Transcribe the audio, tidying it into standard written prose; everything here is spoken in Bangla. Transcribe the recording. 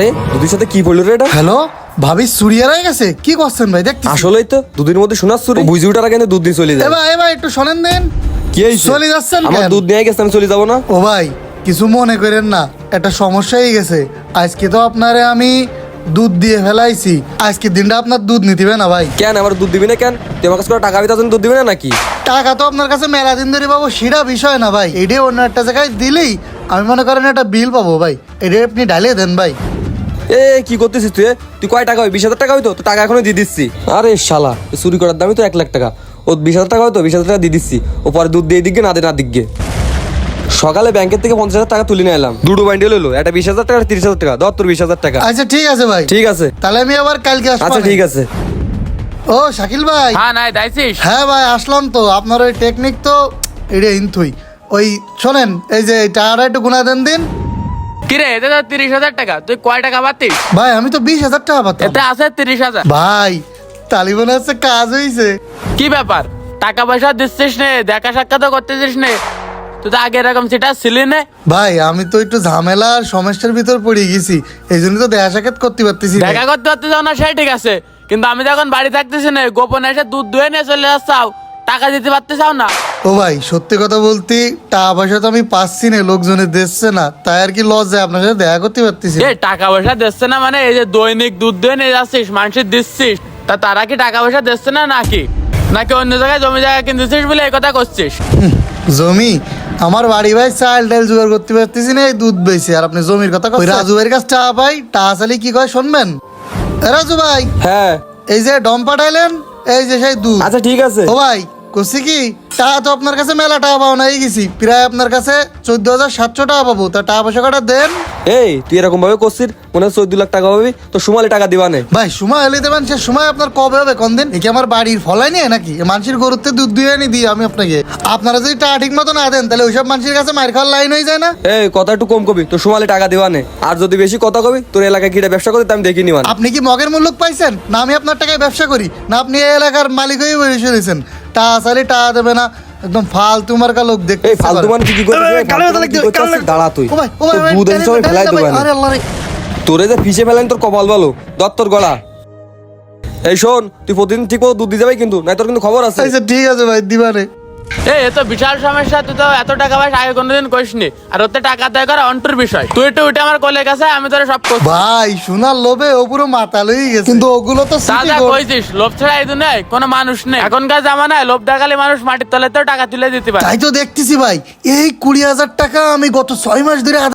আরে দুধের সাথে কি বললো রে এটা? হ্যালো ভাবি চুরি হারাই গেছে, কি করছেন ভাই? দেখতে আসলেই তো দুধের মধ্যে শোনার চুরি, বুঝি ওঠার আগে দুধ দিয়ে চলে যায়। এবার একটু শোনেন দেন। কি হয়েছে? চলে যাচ্ছেন আমার কেন? দুধ নিয়ে গেছে, আমি চলে যাবো না? ও ভাই কিছু মনে করেন না, একটা সমস্যা হয়ে গেছে। আজকে তো আপনারে আমি দুধ দিয়ে ফেলাইছি, আজকে দিনটা আপনার দুধ নিতিবে না ভাই। কেন আমার দুধ দিবি না কেন? তুই আমার কাছে করে টাকা দিতে দুধ দিবি না নাকি? টাকা তো আপনার কাছে মেলা দিন ধরে পাবো, সেটা বিষয় না ভাই। এটাই অন্য একটা জায়গায় দিলেই আমি মনে করেন একটা বিল পাবো ভাই, এটা আপনি ডালিয়ে দেন ভাই। এ কি করতেছিস তুই? তুই কয় টাকা হয়? 20,000 টাকা হয়তো, তো টাকা এখনো দিয়ে দিচ্ছি। আরে শালা, চুরি করার দামই তো 1 লাখ টাকা। ও 20,000 টাকা হয়তো, 20,000 টাকা দিয়ে দিচ্ছি। ও পরে দুধ দিয়ে দিকে না দে না দিকে। সকালে ব্যাংকের থেকে 50,000 টাকা তুলে নিয়ে এলাম, দুটো বান্ডিল হলো, একটা 20,000 টাকা, 30,000 টাকা। ধর তোর 20,000 টাকা। আচ্ছা ঠিক আছে ভাই, ঠিক আছে, তাহলে আমি আবার কালকে আসবো। আচ্ছা ঠিক আছে। ও শাকিল ভাই। হ্যাঁ নাই দাইছিস। হ্যাঁ ভাই আসলাম তো, আপনার ওই টেকনিক তো এটা ইনথুই। ওই শোনেন, এই যে টাকাটা একটু গুনা দেন দিন। কিরে এতে তো 30,000 টাকা, তুই কয় টাকা পাতিস? ভাই আমি তো 20,000 টাকা পাতাম। এতে আছে 30,000। ভাই তালিবান হচ্ছে কাজ হয়েছে। কি ব্যাপার, টাকা পয়সা দিচ্ছিস নে, দেখা সাক্ষাৎ করতেছিস নে, তুই তো আগে এরকম সেটা ছিলি নে। ভাই আমি তো একটু ঝামেলা আর সমস্যার ভিতর পড়ে গেছি, এই জন্য তো দেখা সাক্ষাৎ করতে পারতেছি না। দেখা করতে পারতে যাও না সেই ঠিক আছে, কিন্তু আমি যখন বাড়ি থাকতেছি না, গোপনে এসে দুধ ধুয়ে নিয়ে চলে যাচ্ছাও, টাকা দিতে পারতে চাও না। ও ভাই সত্যি কথা বলতে টাকা পয়সা তো আমি পাচ্ছি না, লোকজনের দিচ্ছে না, তাই আর কি লস যায়, আপনার সাথে দেখা করতে পারতেছি না। এ টাকা পয়সা দিচ্ছে না মানে, এই যে দৈনিক দুধ ধুয়ে নিয়ে যাচ্ছিস, মানুষের দিচ্ছিস, তা তারা কি টাকা পয়সা দিচ্ছে না নাকি? নাকি অন্য জায়গায় জমি জায়গা কিনতেছিস বলে এই কথা করছিস? জমি আমার বাড়ি ভাই, চাল ডাল জোগাড় করতে পারতেছি না, এই দুধ বেশি, আর আপনি জমির কথা কই? রাজু ভাইয়ের কাছে টাকা পাই, টাকা চালি কি কয় শুনবেন? এ রাজু ভাই, হ্যাঁ এই যে ডম পাঠাইলেন, এই যে সেই দুধ। আচ্ছা ঠিক আছে। ও ভাই করছি কি, টাকা তো আপনার কাছে মেলা টাকা পাও না, এই গেছি প্রায় আপনার কাছে 14,700 টাকা পাবো, তা টাকা পয়সা কটা দেন। এই তুই এরকম ভাবে করছিস, মনে হয় 14 লাখ টাকা পাবি, তো সুমালে টাকা দিবা নে। ভাই সময় হলে দেবেন, সে সময় আপনার কবে হবে কোন দিন? এ কি আমার বাড়ির ফলাই নিয়ে নাকি? এ মানুষের গরুতে দুধ দিয়ে আনি দিই আমি আপনাকে। আপনারা যদি টাকা ঠিক মতো না দেন, তাহলে ওইসব মানুষের কাছে মার খাওয়ার লাইন হয়ে যায় না। এই কথা একটু কম কবি, তো সুমালে টাকা দিবা নে। আর যদি বেশি কথা কবি, তোর এলাকায় কিটা ব্যবসা করতে আমি দেখি নিবান। আপনি কি মগের মূল্য পাইছেন না? আমি আপনার টাকায় ব্যবসা করি না? আপনি এই এলাকার মালিক হয়ে বসে রয়েছেন, টাকা চাইলে টাকা দেবে না, একদম ফালতু মার্কা লোক দেখতে। এই ফালতু মানে কি করছিস? দাঁড়া তুই, তোর দুধ আমি সবাই ফেলাই দেবো না। তোরে যে ফিসে ফেলেন তোর কপাল ভালো, দত্তর গলা। এই শোন, তুই প্রতিদিন ঠিক মতো দুধ দিয়ে যাবে কিন্তু, নাই তোর কিন্তু খবর আছে। ঠিক আছে ভাই দিবানে। এ তো বিশাল সমস্যা, তুই তো এত টাকা পাস আগে কোনোদিন করিসনি, আর ওতে টাকা দেয় করা অন্টুর বিষয়। তুই একটু উঠে আমার কোলে কাছে, আমি তোরে সব করছি। ভাই সোনার লোভে ও পুরো মাতাল হয়ে গেছে, কিন্তু ওগুলো তো তা যা কইছিস, লোভ ছাড়া এই দুনিয়ায় কোনো মানুষ নেই। এখনকার জামানায় লোভ দেখালে মানুষ মাটির তলে তো টাকা তুলে দিতে পারে। তাই তো দেখতেছি ভাই, এই 20,000 টাকা আমি গত 6 মাস ধরে